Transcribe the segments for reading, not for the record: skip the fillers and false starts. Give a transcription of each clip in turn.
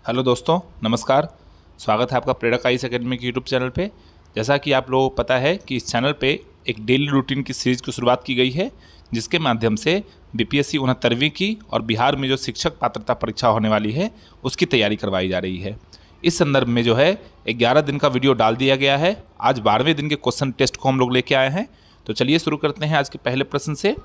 Hello दोस्तों, नमस्कार। स्वागत है आपका प्रेरक आईएएस एकेडमी के यूट्यूब चैनल पे। जैसा कि आप लोगों को पता है कि इस चैनल पे एक डेली रूटीन की सीरीज़ की शुरुआत की गई है, जिसके माध्यम से बीपीएससी 69वीं की और बिहार में जो शिक्षक पात्रता परीक्षा होने वाली है उसकी तैयारी करवाई जा रही है। इस संदर्भ में जो है 11 दिन का वीडियो डाल दिया गया है। आज 12वें दिन के क्वेश्चन टेस्ट को हम लोग लेके आए हैं। तो चलिए शुरू करते हैं आज के पहले प्रश्न से।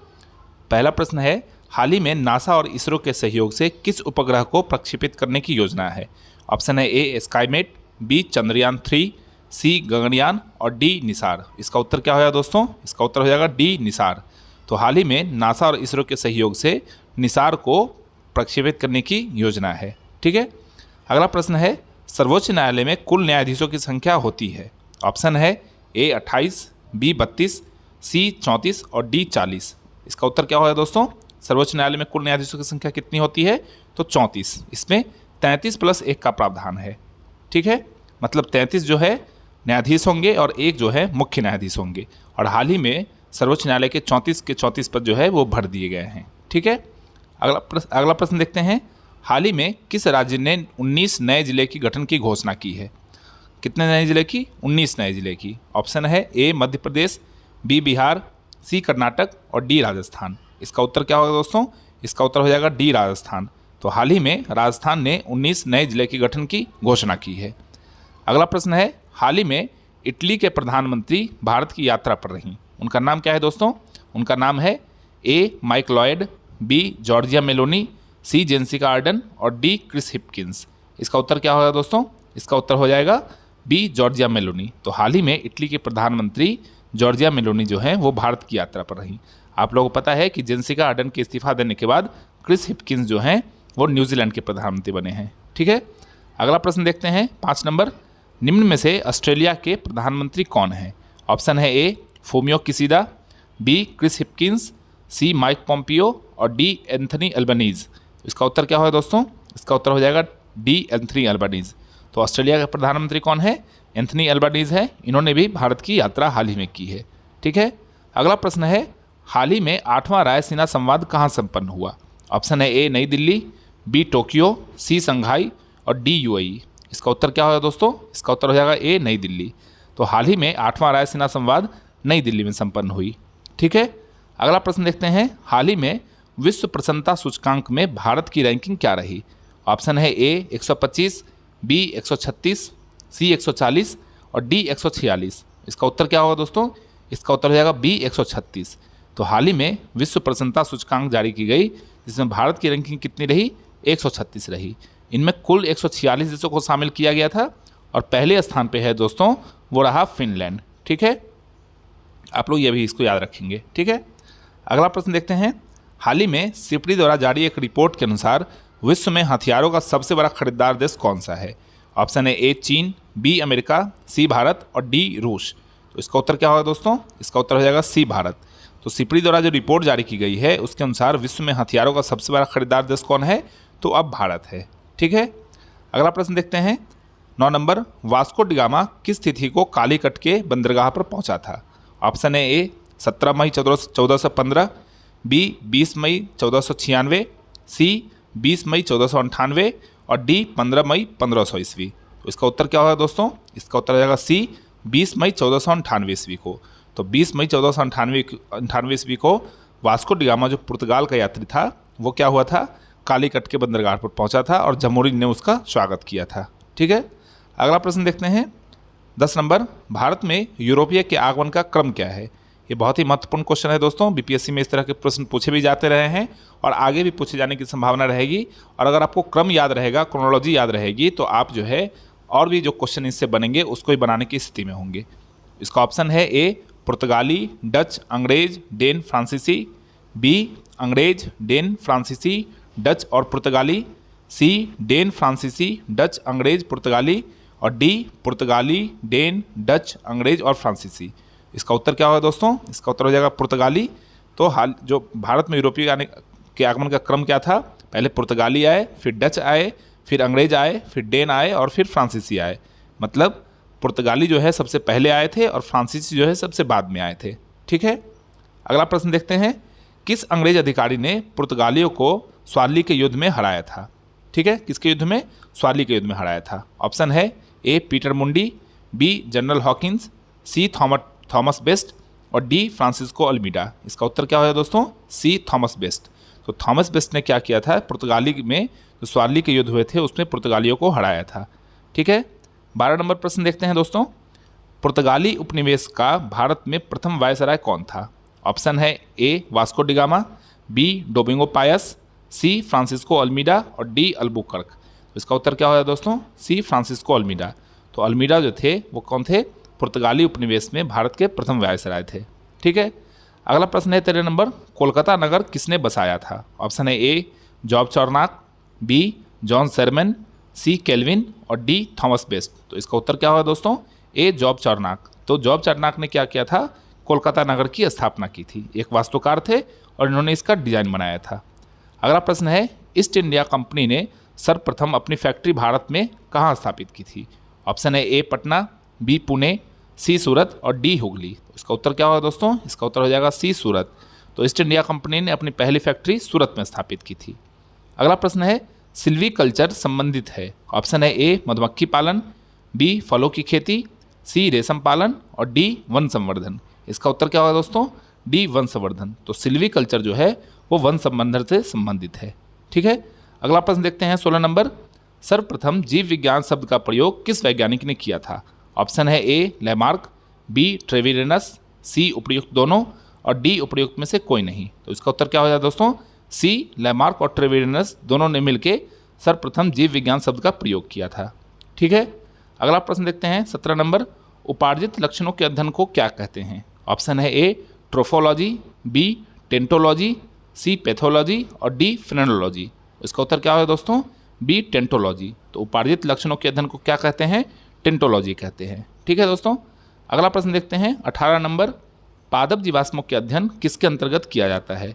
पहला प्रश्न है, हाल ही में नासा और इसरो के सहयोग से किस उपग्रह को प्रक्षेपित करने की योजना है? ऑप्शन है ए स्काईमेट, बी चंद्रयान 3, सी गगनयान और डी निसार। इसका उत्तर क्या होगा दोस्तों? इसका उत्तर हो जाएगा डी निसार। तो हाल ही में नासा और इसरो के सहयोग से निसार को प्रक्षेपित करने की योजना है। ठीक है। अगला प्रश्न है, सर्वोच्च न्यायालय में कुल न्यायाधीशों की संख्या होती है? ऑप्शन है ए 28, बी 32, सी 34 और डी 40। इसका उत्तर क्या होगा दोस्तों? सर्वोच्च न्यायालय में कुल न्यायाधीशों की संख्या कितनी होती है? तो 34। इसमें 33 + 1 का प्रावधान है। ठीक है, मतलब 33 जो है न्यायाधीश होंगे और 1 जो है मुख्य न्यायाधीश होंगे। और हाल ही में सर्वोच्च न्यायालय के 34 के 34 पद जो है वो भर दिए गए हैं। ठीक है। अगला प्रश्न देखते हैं, हाल ही में किस राज्य ने 19 नए जिले की गठन की घोषणा की है? कितने नए जिले की? 19 नए जिले की। ऑप्शन है ए मध्य प्रदेश, बी बिहार, सी कर्नाटक और डी राजस्थान। इसका उत्तर क्या होगा दोस्तों? इसका उत्तर हो जाएगा डी राजस्थान। तो हाल ही में राजस्थान ने 19 नए जिले की गठन की घोषणा की है। अगला प्रश्न है, हाल ही में इटली के प्रधानमंत्री भारत की यात्रा पर रहीं। उनका नाम क्या है दोस्तों? उनका नाम है A Mike Lloyd, B Giorgia Meloni, C Jessica Ardern और डी क्रिस हिपकिंस। इसका उत्तर क्या होगा दोस्तों? इसका उत्तर हो जाएगा बी जॉर्जिया मेलोनी। तो हाल ही में इटली के प्रधानमंत्री जॉर्जिया मेलोनी जो हैं वो भारत की यात्रा पर रहीं। आप लोगों को पता है कि जेसिका आर्डन के इस्तीफा देने के बाद क्रिस हिपकिंस जो हैं वो न्यूजीलैंड के प्रधानमंत्री बने हैं। ठीक है। अगला प्रश्न देखते हैं 5 नंबर, निम्न में से ऑस्ट्रेलिया के प्रधानमंत्री कौन हैं? ऑप्शन है ए फोमियो किसीडा, बी क्रिस हिपकिंस, सी माइक पोम्पियो और डी एंथनी अल्बनीज। इसका उत्तर क्या होगा दोस्तों? इसका उत्तर हो जाएगा डी एंथनी अल्बनीज। तो ऑस्ट्रेलिया का प्रधानमंत्री कौन है? एंथनी अल्बनीज है। इन्होंने भी भारत की यात्रा हाल ही में की है। ठीक है। अगला प्रश्न है, हाल ही में 8वां रायसीना संवाद कहाँ संपन्न हुआ? ऑप्शन है ए नई दिल्ली, बी टोक्यो, सी संघाई और डी यूएई। इसका उत्तर क्या होगा दोस्तों? इसका उत्तर हो जाएगा ए नई दिल्ली। तो हाल ही में 8वां रायसीना संवाद नई दिल्ली में संपन्न हुई। ठीक है। अगला प्रश्न देखते हैं, हाल ही में विश्व प्रसन्नता सूचकांक में भारत की रैंकिंग क्या रही? ऑप्शन है ए 125, बी 136, सी 140 और डी 146। इसका उत्तर क्या होगा दोस्तों? इसका उत्तर हो जाएगा बी 136। तो हाल ही में विश्व प्रसन्नता सूचकांक जारी की गई, जिसमें भारत की रैंकिंग कितनी रही? 136 रही। इनमें कुल 146 देशों को शामिल किया गया था और पहले स्थान पे है दोस्तों वो रहा फिनलैंड। ठीक है, आप लोग ये भी इसको याद रखेंगे। ठीक है। अगला प्रश्न देखते हैं, हाल ही में सिपरी द्वारा जारी एक रिपोर्ट के अनुसार विश्व में हथियारों का सबसे बड़ा खरीदार देश कौन सा है? ऑप्शन है ए चीन, बी अमेरिका, सी भारत और डी रूस। तो इसका उत्तर क्या होगा दोस्तों? इसका उत्तर हो जाएगा सी भारत। तो सिपरी द्वारा जो रिपोर्ट जारी की गई है उसके अनुसार विश्व में हथियारों का सबसे बड़ा खरीदार देश कौन है? तो अब भारत है। ठीक है। अगला प्रश्न देखते हैं 9 नंबर, वास्को डिगामा किस तिथि को कालीकट के बंदरगाह पर पहुंचा था? ऑप्शन है ए 17 मई 1415, बी 20 मई 1496, सी 20 मई 1498 और डी 15 मई 1500 ईस्वी। तो इसका उत्तर क्या होगा दोस्तों? इसका उत्तर हो जाएगा सी 20 मई 1498 ईस्वी को। तो 20 मई 1498 ईस्वी को वास्को डिगामा जो पुर्तगाल का यात्री था वो क्या हुआ था? कालीकट के बंदरगाह पर पहुंचा था और जमहूरी ने उसका स्वागत किया था। ठीक है। अगला प्रश्न देखते हैं 10 नंबर, भारत में यूरोपीय के आगमन का क्रम क्या है? ये बहुत ही महत्वपूर्ण क्वेश्चन है दोस्तों। बीपीएससी में इस तरह के प्रश्न पूछे भी जाते रहे हैं और आगे भी पूछे जाने की संभावना रहेगी। और अगर आपको क्रम याद रहेगा, क्रोनोलॉजी याद रहेगी, तो आप जो है और भी जो क्वेश्चन इससे बनेंगे उसको ही बनाने की स्थिति में होंगे। इसका ऑप्शन है ए पुर्तगाली, डच, अंग्रेज, डेन, फ्रांसीसी, बी अंग्रेज, डेन, फ्रांसीसी, डच और पुर्तगाली, सी डेन, फ्रांसीसी, डच, अंग्रेज, पुर्तगाली और डी पुर्तगाली, डेन, डच, अंग्रेज और फ्रांसीसी। इसका उत्तर क्या होगा दोस्तों? इसका उत्तर हो जाएगा पुर्तगाली। तो हाल जो भारत में यूरोपीय आने के आगमन का क्रम क्या था? पहले पुर्तगाली आए, फिर डच आए, फिर अंग्रेज आए, फिर डेन आए और फिर फ्रांसीसी आए। मतलब पुर्तगाली जो है सबसे पहले आए थे और फ्रांसीसी जो है सबसे बाद में आए थे। ठीक है। अगला प्रश्न देखते हैं, किस अंग्रेज अधिकारी ने पुर्तगालियों को स्वाली के युद्ध में हराया था? ठीक है, किसके युद्ध में? स्वाली के युद्ध में हराया था। ऑप्शन है ए पीटर मुंडी, बी जनरल हॉकिंस, सी थॉमस बेस्ट और डी फ्रांसिस्को अल्मीडा। इसका उत्तर क्या होगा दोस्तों? सी थॉमस बेस्ट। तो थॉमस बेस्ट ने क्या किया था? पुर्तगाली में जो स्वाली के युद्ध हुए थे उसमें पुर्तगालियों को हराया था। ठीक है, 12 नंबर प्रश्न देखते हैं दोस्तों। पुर्तगाली उपनिवेश का भारत में प्रथम वायसराय कौन था? ऑप्शन है A Vasco da Gama, B Domingo Paes, C Francisco Almeida और डी अल्बुकर्क। तो इसका उत्तर क्या होगा दोस्तों? C Francisco Almeida. तो अल्मीडा जो थे वो कौन थे? पुर्तगाली उपनिवेश में भारत के प्रथम वायसराय थे। ठीक है, अगला प्रश्न है 13 नंबर। कोलकाता नगर किसने बसाया था? ऑप्शन है A Job Charnock, B John Surman, C Calvin और डी थॉमस बेस्ट। तो इसका उत्तर क्या होगा दोस्तों? A Job Charnock. तो जॉब चॉर्नाक ने क्या किया था? कोलकाता नगर की स्थापना की थी। एक वास्तुकार थे और इन्होंने इसका डिजाइन बनाया था। अगला प्रश्न है ईस्ट इंडिया कंपनी ने सर्वप्रथम अपनी फैक्ट्री भारत में कहाँ स्थापित की थी? ऑप्शन है ए पटना, बी पुणे, सी सूरत और डी हुगली। तो इसका उत्तर क्या होगा दोस्तों? इसका उत्तर हो जाएगा सी सूरत। तो ईस्ट इंडिया कंपनी ने अपनी पहली फैक्ट्री सूरत में स्थापित की थी। अगला प्रश्न है सिल्वी कल्चर संबंधित है। ऑप्शन है ए मधुमक्खी पालन, बी फलों की खेती, सी रेशम पालन और डी वन संवर्धन। इसका उत्तर क्या होगा दोस्तों? डी वन संवर्धन। तो सिल्वी कल्चर जो है वो वन संवर्धन से संबंधित है। ठीक है, अगला प्रश्न देखते हैं 16 नंबर। सर्वप्रथम जीव विज्ञान शब्द का प्रयोग किस वैज्ञानिक ने किया था? ऑप्शन है ए लैमार्क, बी ट्रेविरेनस, सी उपयुक्त दोनों और डी उपयुक्त में से कोई नहीं। तो इसका उत्तर क्या हो जाएगा दोस्तों? सी लैमार्क और ट्रेविरेनस दोनों ने मिलकर सर्वप्रथम जीव विज्ञान शब्द का प्रयोग किया था। ठीक है, अगला प्रश्न देखते हैं 17 नंबर। उपार्जित लक्षणों के अध्ययन को क्या कहते हैं? ऑप्शन है ए ट्रोफोलॉजी, बी टेंटोलॉजी, सी पैथोलॉजी और डी फिनोलॉजी। इसका उत्तर क्या होगा दोस्तों? बी टेंटोलॉजी। तो उपार्जित लक्षणों के अध्ययन को क्या कहते हैं? टेंटोलॉजी कहते हैं। ठीक है दोस्तों, अगला प्रश्न देखते हैं 18 नंबर। पादप जीवाश्मों के अध्ययन किसके अंतर्गत किया जाता है?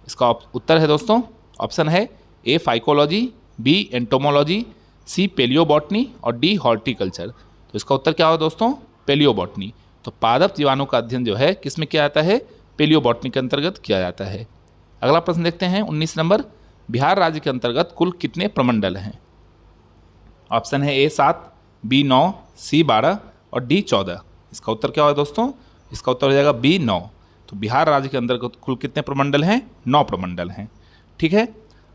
इसका उत्तर है दोस्तों ऑप्शन है ए फाइकोलॉजी, बी एंटोमोलॉजी, सी पेलियोबॉटनी और डी हॉर्टिकल्चर। तो इसका उत्तर क्या होगा दोस्तों? पेलियोबॉटनी। तो पादप जीवाणु का अध्ययन जो है किस में किया जाता है? पेलियोबॉटनी के अंतर्गत किया जाता है। अगला प्रश्न देखते हैं 19 नंबर। बिहार राज्य के अंतर्गत कुल कितने प्रमंडल हैं? ऑप्शन है ए 7, बी 9, सी 12 और डी 14। इसका उत्तर क्या होगा दोस्तों? इसका उत्तर हो जाएगा बी 9। तो बिहार राज्य के अंतर्गत कुल कितने प्रमंडल हैं? 9 प्रमंडल हैं। ठीक है,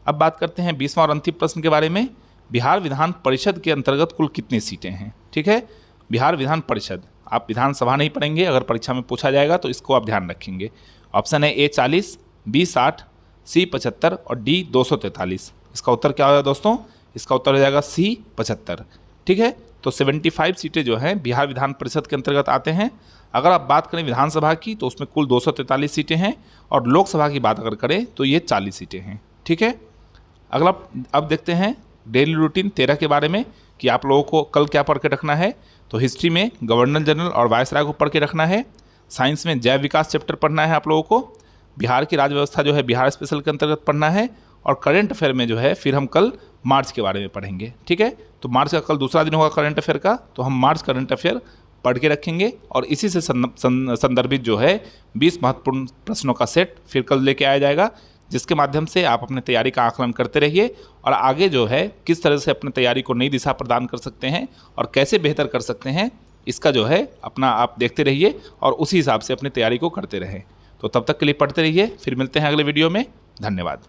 अब बात करते हैं 20वां और अंतिम प्रश्न के बारे में। बिहार विधान परिषद के अंतर्गत कुल कितनी सीटें हैं? ठीक है, बिहार विधान परिषद, आप विधानसभा नहीं पढ़ेंगे, अगर परीक्षा में पूछा जाएगा तो इसको आप ध्यान रखेंगे। ऑप्शन है ए 40, बी 60, सी 75 और डी 243। इसका उत्तर क्या होगा दोस्तों? इसका उत्तर हो जाएगा सी 75। ठीक है, तो 75 सीटें जो हैं बिहार विधान परिषद के अंतर्गत आते हैं। अगर आप बात करें विधानसभा की तो उसमें कुल 243 सीटें हैं और लोकसभा की बात अगर करें तो ये 40 सीटें हैं। ठीक है, अगला अब देखते हैं डेली रूटीन 13 के बारे में कि आप लोगों को कल क्या पढ़ के रखना है। तो हिस्ट्री में गवर्नर जनरल और वायसराय को पढ़ के रखना है। साइंस में जैव विकास चैप्टर पढ़ना है आप लोगों को। बिहार की राज्य व्यवस्था जो है बिहार स्पेशल के अंतर्गत पढ़ना है। और करंट अफेयर में जो है फिर हम कल मार्च के बारे में पढ़ेंगे। ठीक है, तो मार्च का कल दूसरा दिन होगा करंट अफेयर का, तो हम मार्च करंट अफेयर पढ़ के रखेंगे और इसी से संदर्भित जो है 20 महत्वपूर्ण प्रश्नों का सेट फिर कल लेके आया जाएगा, जिसके माध्यम से आप अपने तैयारी का आकलन करते रहिए और आगे जो है किस तरह से अपने तैयारी को नई दिशा प्रदान कर सकते हैं और कैसे बेहतर कर सकते हैं, इसका जो है अपना आप देखते रहिए और उसी हिसाब से अपनी तैयारी को करते रहें। तो तब तक के लिए पढ़ते रहिए, फिर मिलते हैं अगले वीडियो में। धन्यवाद।